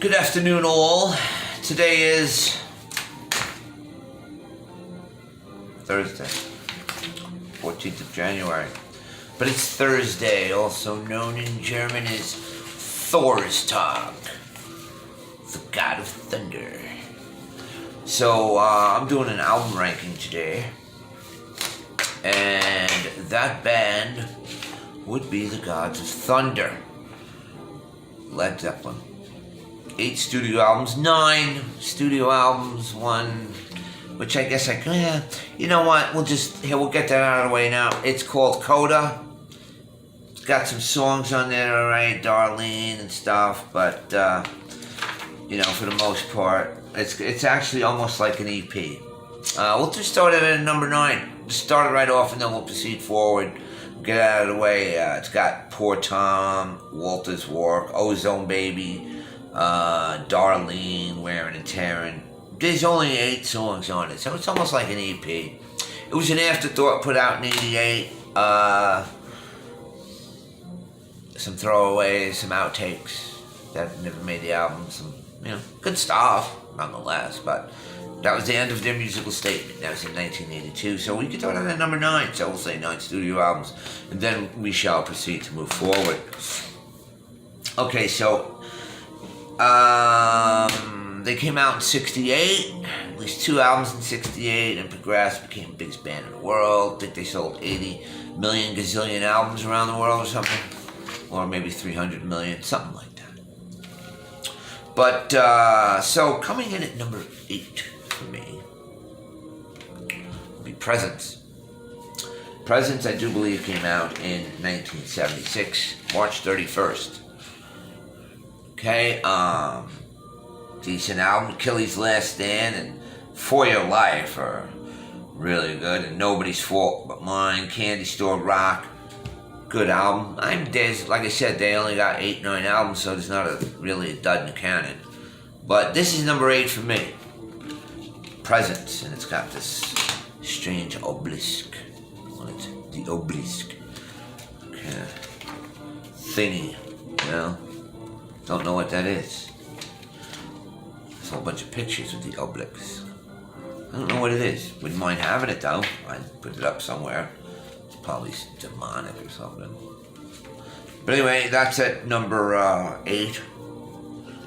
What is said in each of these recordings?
Good afternoon, all. Today is Thursday, 14th of January. But it's Thursday, also known in German as Thorstag, the god of thunder. So, I'm doing an album ranking today. And that band would be the Gods of Thunder. Led Zeppelin. 8 studio albums, 9 studio albums, 1, which I guess you know what, we'll get that out of the way now. It's called Coda. It's got some songs on there, alright, Darlene and stuff, but, for the most part, it's actually almost like an EP. We'll just start it at number 9. Just start it right off and then we'll proceed forward. Get it out of the way. It's got Poor Tom, Walter's Work, Ozone Baby, Darlene, Wearing and Tearing. There's only 8 songs on it, so it's almost like an EP. It was an afterthought put out in '88. Some throwaways, some outtakes that never made the album. Some, good stuff, nonetheless, but that was the end of their musical statement. That was in 1982, so we could throw that at number 9. So we'll say 9 studio albums, and then we shall proceed to move forward. Okay, so they came out in '68, at least 2 albums in '68, and progressed, became the biggest band in the world. I think they sold 80 million gazillion albums around the world or something, or maybe 300 million, something like that. But, so coming in at number 8 for me would be Presence. Presence, I do believe, came out in 1976, March 31st. Okay, decent album. Achilles' Last Stand and For Your Life are really good. And Nobody's Fault But Mine, Candy Store Rock, good album. Like I said, they only got 8, 9 albums, so there's not really a dud in the canon. But this is number 8 for me. Presence, and it's got this strange obelisk on it. The obelisk. Okay. Thingy, Don't know what that is. There's a whole bunch of pictures of the obelisk. I don't know what it is. Wouldn't mind having it though. I'd put it up somewhere. It's probably demonic or something. But anyway, that's at number 8.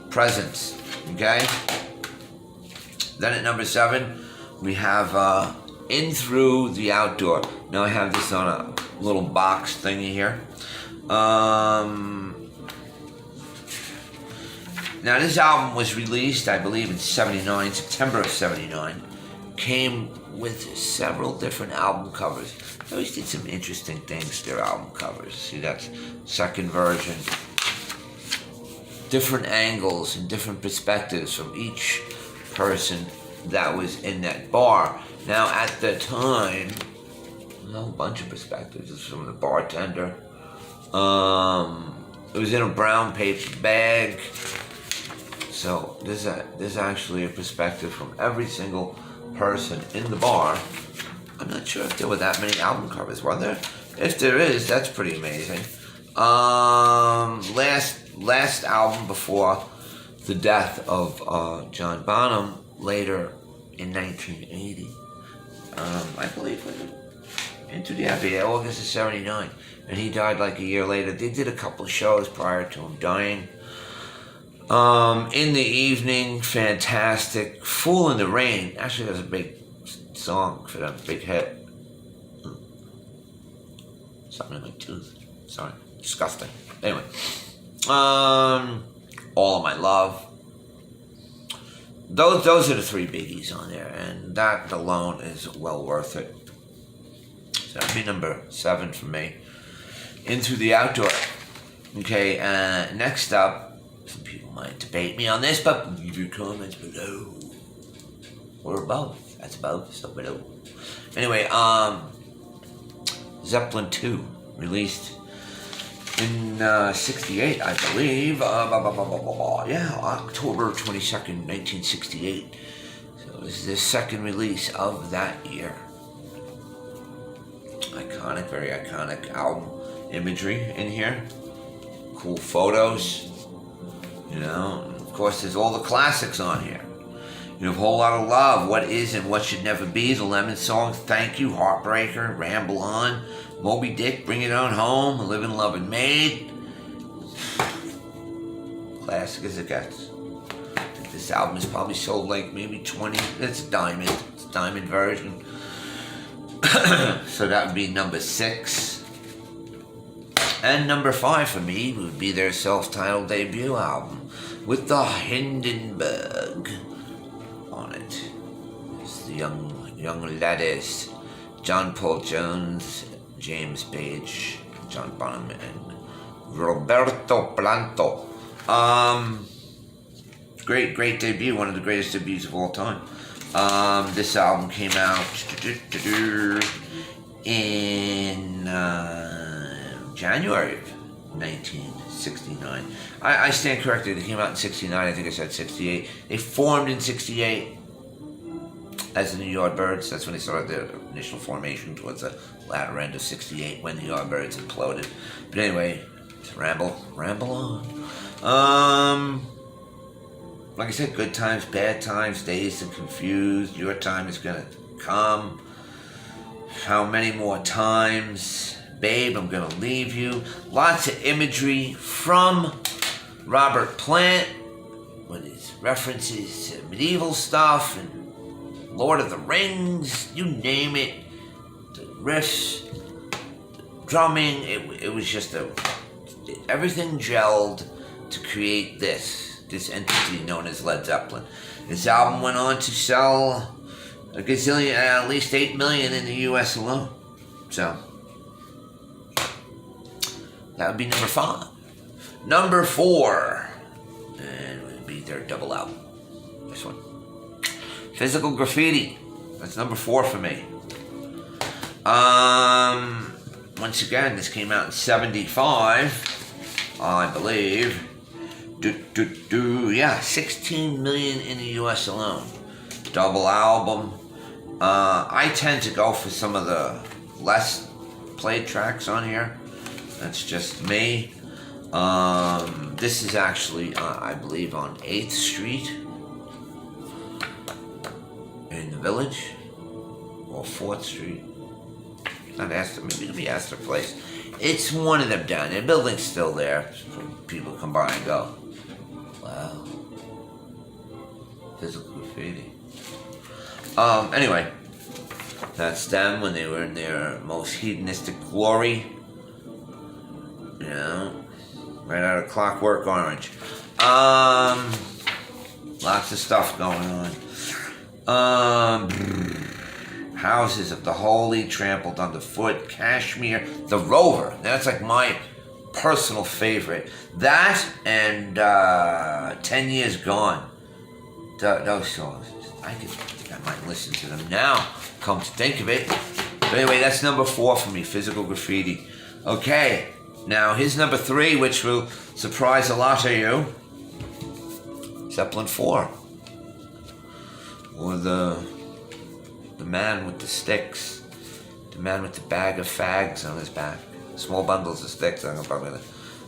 Presence. Okay? Then at number 7, we have In Through the Outdoor. Now I have this on a little box thingy here. Now this album was released, I believe, in '79, September of '79. Came with several different album covers. They always did some interesting things to their album covers. See, that's second version. Different angles and different perspectives from each person that was in that bar. Now at the time, a whole bunch of perspectives. This was from the bartender. It was in a brown paper bag. So there's actually a perspective from every single person in the bar. I'm not sure if there were that many album covers, were there? If there is, that's pretty amazing. Last album before the death of John Bonham, later in 1980. I believe Into the Abbey, August of '79, and he died like a year later. They did a couple of shows prior to him dying. In the Evening, fantastic. Fool in the Rain, actually that's a big song for them, big hit. Something in my tooth. Sorry, disgusting. Anyway, All of My Love. Those are the 3 biggies on there, and that alone is well worth it. So that'd be number 7 for me. Into the Outdoor. Okay, next up, some people might debate me on this, but leave your comments below. Or above. That's above, so below. Anyway, Zeppelin 2, released in '68, I believe. October 22nd, 1968. So this is the second release of that year. Iconic, very iconic album imagery in here. Cool photos, Of course, there's all the classics on here. You have a whole lot of love. What is and what should never be. The Lemon Song. Thank you. Heartbreaker. Ramble On. Moby Dick. Bring It On Home. Living, Loving, Maid. Classic as it gets. This album is probably sold like maybe 20. It's a diamond. It's a diamond version. So that would be number 6. And number 5 for me would be their self-titled debut album with the Hindenburg on it. It's the young laddies, John Paul Jones, James Page, John Bonham, and Roberto Planto. Great debut, one of the greatest debuts of all time. This album came out in January of 1969. I stand corrected. It came out in 69. I think I said 68. They formed in 68 as the New Yardbirds. That's when they started their initial formation towards the latter end of 68 when the Yardbirds imploded. But anyway, ramble on. Like I said, good times, bad times, dazed and confused. Your time is gonna come. How many more times? Babe, I'm gonna leave you. Lots of imagery from Robert Plant with his references to medieval stuff and Lord of the Rings, you name it. The riffs, the drumming, it was just everything gelled to create this entity known as Led Zeppelin. This album went on to sell a gazillion, at least 8 million in the US alone. So, that would be number 5. Number 4, and it would be their double album. This one. Physical Graffiti. That's number 4 for me. Once again, this came out in 75, I believe. 16 million in the US alone. Double album. I tend to go for some of the less played tracks on here. That's just me. This is actually, I believe, on 8th Street in the Village, or 4th Street. Not Astor, maybe it'll be Astor Place. It's one of them down there. The building's still there. People come by and go. Wow. Physical Graffiti. Anyway, that's them when they were in their most hedonistic glory. You know, right out of Clockwork Orange. Lots of stuff going on. Houses of the Holy, Trampled Underfoot, Kashmir, The Rover. That's like my personal favorite. That and 10 Years Gone. Those songs. I think I might listen to them now, come to think of it. But anyway, that's number 4 for me, Physical Graffiti. Okay, now here's number 3, which will surprise a lot of you. Zeppelin 4. Or the man with the sticks. The man with the bag of fags on his back. Small bundles of sticks. I'm probably going to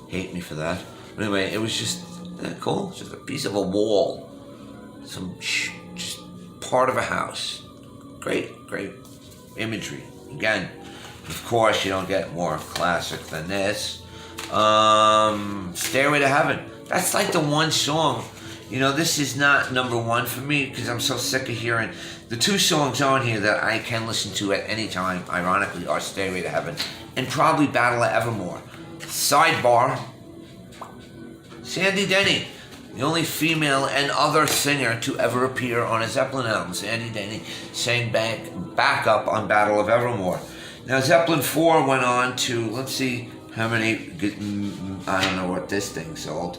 hate me for that. But anyway, it was just cool. Just a piece of a wall. Just part of a house. Great imagery. Again, of course, you don't get more classic than this. Stairway to Heaven. That's like the one song. You know, this is not number 1 for me because I'm so sick of hearing. The 2 songs on here that I can listen to at any time, ironically, are Stairway to Heaven and probably Battle of Evermore. Sidebar, Sandy Denny, the only female and other singer to ever appear on a Zeppelin album. Sandy Denny sang back up on Battle of Evermore. Now, Zeppelin 4 went on to, let's see how many, I don't know what this thing sold.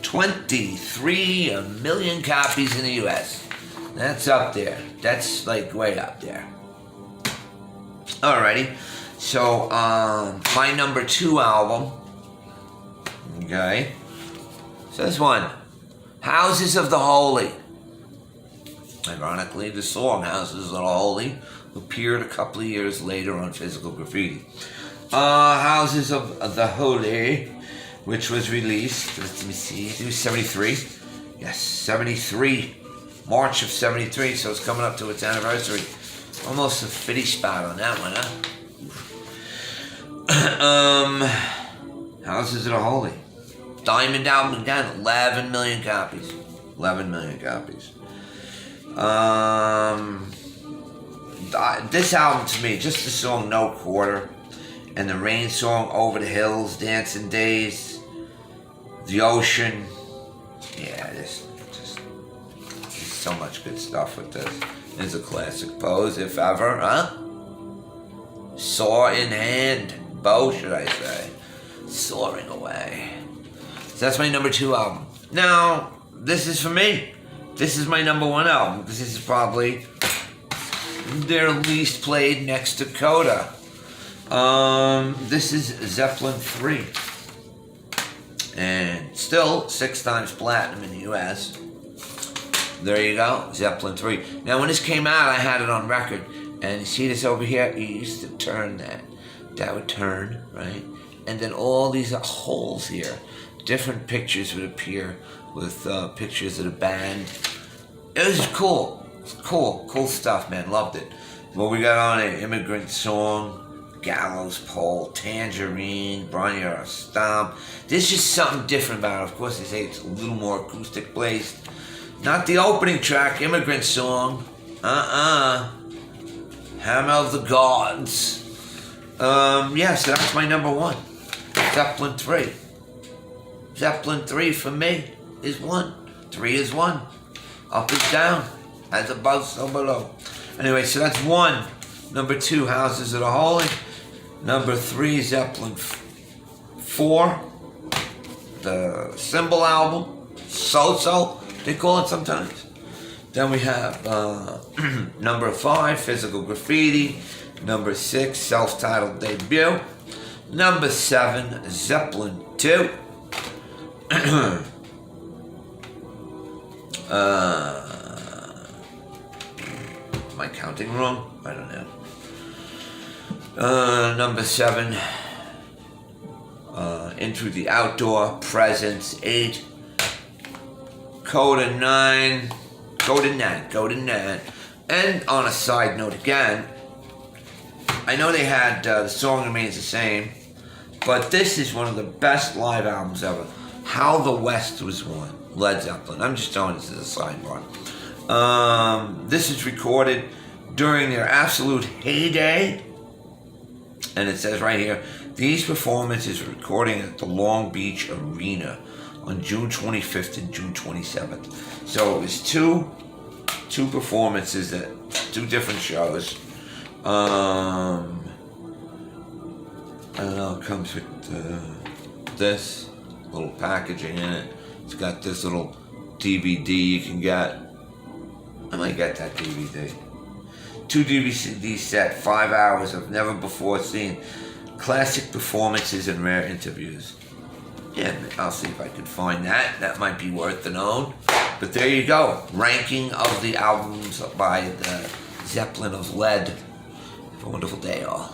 23 million copies in the US. That's up there. That's like way up there. Alrighty. So, my number 2 album. Okay. So this one. Houses of the Holy. Ironically, the song Houses of the Holy appeared a couple of years later on Physical Graffiti. Houses of the Holy. which was released, let me see, it was 73. Yes, 73. March of 73, so it's coming up to its anniversary. Almost a fitty spot on that one, huh? Houses of the Holy. Diamond album again, 11 million copies. 11 million copies. This album to me, just the song No Quarter, and the Rain song Over the Hills, Dancing Days, The Ocean. Yeah, there's so much good stuff with this. It's a classic pose, if ever, huh? Saw in hand, bow should I say, soaring away. So that's my number 2 album. Now, this is for me. This is my number 1 album, because this is probably their least played next to Coda. This is Zeppelin 3. And still 6 times platinum in the US. There you go, Zeppelin 3. Now when this came out, I had it on record. And you see this over here? You used to turn that. That would turn, right? And then all these holes here. Different pictures would appear with pictures of the band. It was cool. Cool stuff, man. Loved it. Well, we got on an Immigrant Song, Gallows Pole, Tangerine, Bronnier Stomp. There's just something different about it. Of course, they say it's a little more acoustic based. Not the opening track, Immigrant Song. Hammer of the Gods. Yeah, so that's my number 1. Zeppelin 3. Zeppelin 3 for me is 1. 3 is 1. Up is down. As above, so below. Anyway, so that's 1. Number 2, Houses of the Holy. Number 3, Zeppelin 4. The Symbol album. So-so, they call it sometimes. Then we have number 5, Physical Graffiti. Number 6, self-titled debut. Number 7, Zeppelin 2. Am I counting wrong? I don't know. Number 7, Into the Outdoor, Presence 8. Coda 9. And on a side note again, I know they had The Song Remains the Same, but this is one of the best live albums ever. How the West Was Won, Led Zeppelin. I'm just throwing this as a sidebar. This is recorded during their absolute heyday, and it says right here, these performances were recording at the Long Beach Arena on June 25th and June 27th. So it was two performances at 2 different shows. I don't know, it comes with this little packaging in it. It's got this little DVD you can get. I might get that DVD. 2 DVD set, 5 hours of never before seen classic performances and rare interviews. Yeah, I'll see if I can find that. That might be worth the known. But there you go. Ranking of the albums by the Zeppelin of Lead. Have a wonderful day, all.